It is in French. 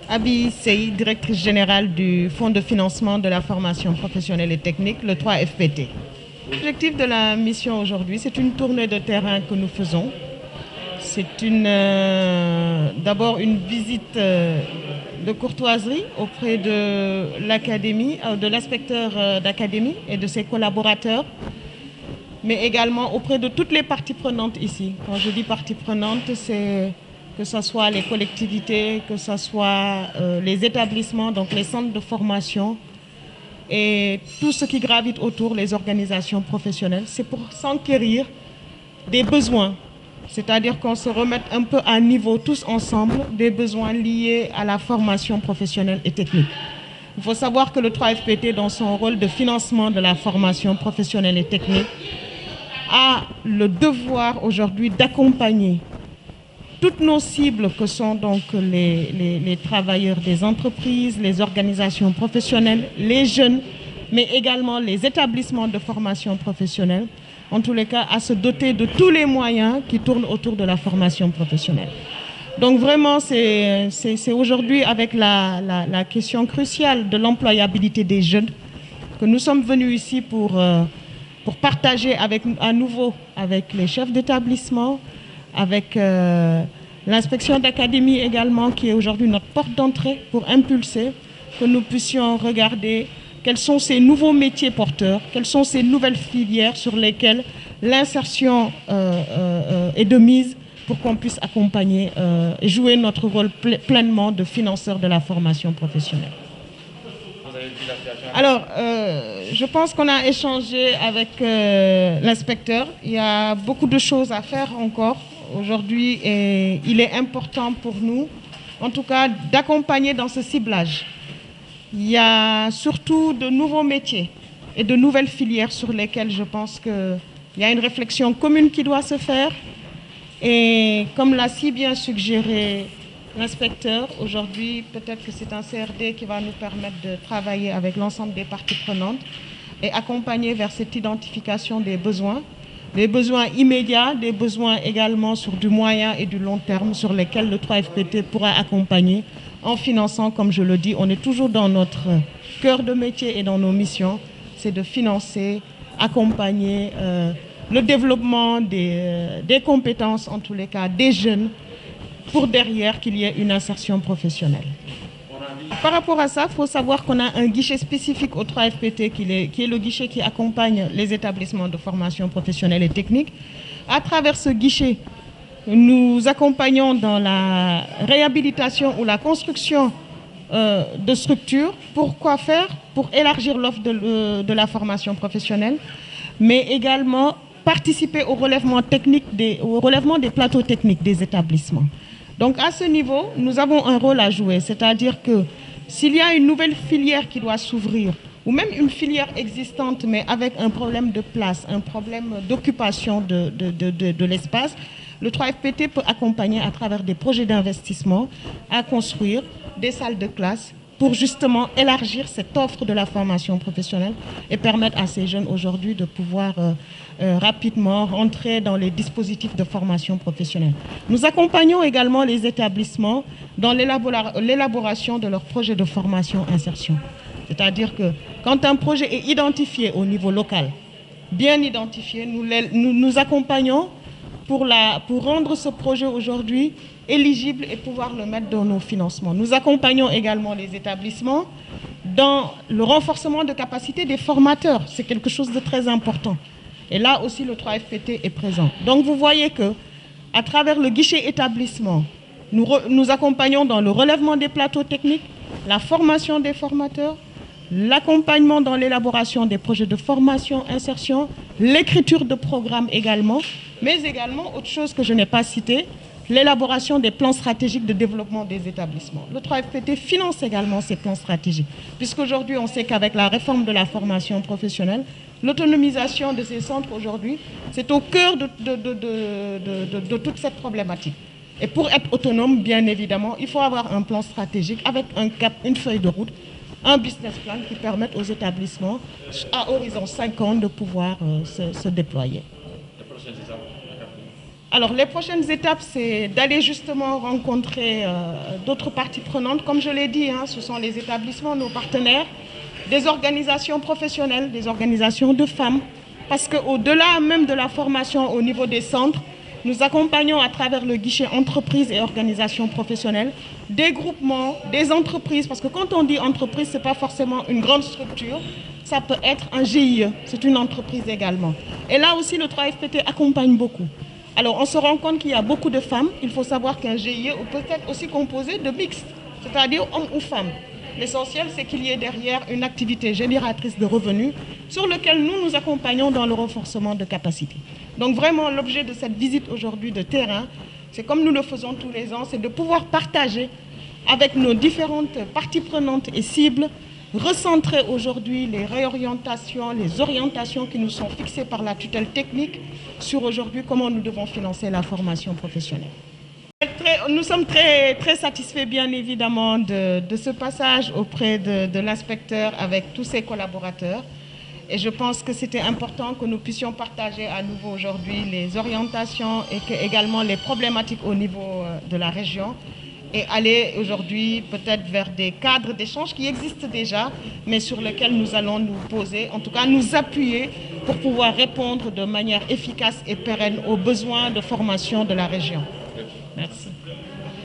Abi Sey, directrice générale du Fonds de financement de la formation professionnelle et technique, le 3FPT. L'objectif de la mission aujourd'hui, c'est une tournée de terrain que nous faisons. C'est d'abord une visite de courtoiserie auprès de l'académie, de l'inspecteur d'académie et de ses collaborateurs, mais également auprès de toutes les parties prenantes ici. Quand je dis parties prenantes, c'est que ce soit les collectivités, que ce soit les établissements, donc les centres de formation et tout ce qui gravite autour, les organisations professionnelles. C'est pour s'enquérir des besoins, c'est-à-dire qu'on se remette un peu à niveau tous ensemble des besoins liés à la formation professionnelle et technique. Il faut savoir que le 3FPT, dans son rôle de financement de la formation professionnelle et technique, a le devoir aujourd'hui d'accompagner toutes nos cibles que sont donc les travailleurs des entreprises, les organisations professionnelles, les jeunes, mais également les établissements de formation professionnelle, en tous les cas à se doter de tous les moyens qui tournent autour de la formation professionnelle. Donc vraiment, c'est aujourd'hui avec la question cruciale de l'employabilité des jeunes que nous sommes venus ici pour partager à nouveau avec les chefs d'établissement, avec l'inspection d'académie également, qui est aujourd'hui notre porte d'entrée pour impulser, que nous puissions regarder quels sont ces nouveaux métiers porteurs, quelles sont ces nouvelles filières sur lesquelles l'insertion est de mise pour qu'on puisse accompagner et jouer notre rôle pleinement de financeur de la formation professionnelle. Alors, je pense qu'on a échangé avec l'inspecteur. Il y a beaucoup de choses à faire encore aujourd'hui et il est important pour nous, en tout cas, d'accompagner dans ce ciblage. Il y a surtout de nouveaux métiers et de nouvelles filières sur lesquelles je pense qu'il y a une réflexion commune qui doit se faire. Et comme l'a si bien suggéré l'inspecteur, aujourd'hui, peut-être que c'est un CRD qui va nous permettre de travailler avec l'ensemble des parties prenantes et accompagner vers cette identification des besoins immédiats, des besoins également sur du moyen et du long terme sur lesquels le 3FPT pourra accompagner en finançant, comme je le dis, on est toujours dans notre cœur de métier et dans nos missions, c'est de financer, accompagner le développement des compétences, en tous les cas, des jeunes, pour derrière qu'il y ait une insertion professionnelle. Par rapport à ça, il faut savoir qu'on a un guichet spécifique au 3FPT qui est le guichet qui accompagne les établissements de formation professionnelle et technique. À travers ce guichet, nous accompagnons dans la réhabilitation ou la construction de structures. Pour quoi faire? Pour élargir l'offre de la formation professionnelle, mais également participer au relèvement des plateaux techniques des établissements. Donc à ce niveau, nous avons un rôle à jouer, c'est-à-dire que s'il y a une nouvelle filière qui doit s'ouvrir, ou même une filière existante, mais avec un problème de place, un problème d'occupation de l'espace, le 3FPT peut accompagner à travers des projets d'investissement à construire des salles de classe pour justement élargir cette offre de la formation professionnelle et permettre à ces jeunes aujourd'hui de pouvoir rapidement rentrer dans les dispositifs de formation professionnelle. Nous accompagnons également les établissements dans l'élaboration de leurs projets de formation-insertion. C'est-à-dire que quand un projet est identifié au niveau local, bien identifié, nous accompagnons pour rendre ce projet aujourd'hui éligible et pouvoir le mettre dans nos financements. Nous accompagnons également les établissements dans le renforcement de capacité des formateurs. C'est quelque chose de très important. Et là aussi, le 3FPT est présent. Donc vous voyez que, à travers le guichet établissement, nous accompagnons dans le relèvement des plateaux techniques, la formation des formateurs, l'accompagnement dans l'élaboration des projets de formation, insertion, l'écriture de programmes également, mais également, autre chose que je n'ai pas citée, l'élaboration des plans stratégiques de développement des établissements. Le 3FPT finance également ces plans stratégiques, puisqu'aujourd'hui, on sait qu'avec la réforme de la formation professionnelle, l'autonomisation de ces centres aujourd'hui, c'est au cœur de toute cette problématique. Et pour être autonome, bien évidemment, il faut avoir un plan stratégique avec un cap, une feuille de route, un business plan qui permette aux établissements, à horizon 5 ans, de pouvoir se déployer. Alors, les prochaines étapes, c'est d'aller justement rencontrer d'autres parties prenantes. Comme je l'ai dit, hein, ce sont les établissements, nos partenaires, des organisations professionnelles, des organisations de femmes, parce qu'au-delà même de la formation au niveau des centres, nous accompagnons à travers le guichet entreprises et organisations professionnelles, des groupements, des entreprises, parce que quand on dit entreprise, ce n'est pas forcément une grande structure, ça peut être un GIE, c'est une entreprise également. Et là aussi, le 3FPT accompagne beaucoup. Alors, on se rend compte qu'il y a beaucoup de femmes. Il faut savoir qu'un GIE peut être aussi composé de mixtes, c'est-à-dire hommes ou femmes. L'essentiel, c'est qu'il y ait derrière une activité génératrice de revenus sur laquelle nous accompagnons dans le renforcement de capacités. Donc vraiment, l'objet de cette visite aujourd'hui de terrain, c'est comme nous le faisons tous les ans, c'est de pouvoir partager avec nos différentes parties prenantes et cibles, recentrer aujourd'hui les réorientations, les orientations qui nous sont fixées par la tutelle technique sur aujourd'hui comment nous devons financer la formation professionnelle. Nous sommes très satisfaits, bien évidemment, de ce passage auprès de l'inspecteur avec tous ses collaborateurs. Et je pense que c'était important que nous puissions partager à nouveau aujourd'hui les orientations et également les problématiques au niveau de la région et aller aujourd'hui peut-être vers des cadres d'échange qui existent déjà, mais sur lesquels nous allons nous poser, en tout cas nous appuyer pour pouvoir répondre de manière efficace et pérenne aux besoins de formation de la région. Merci.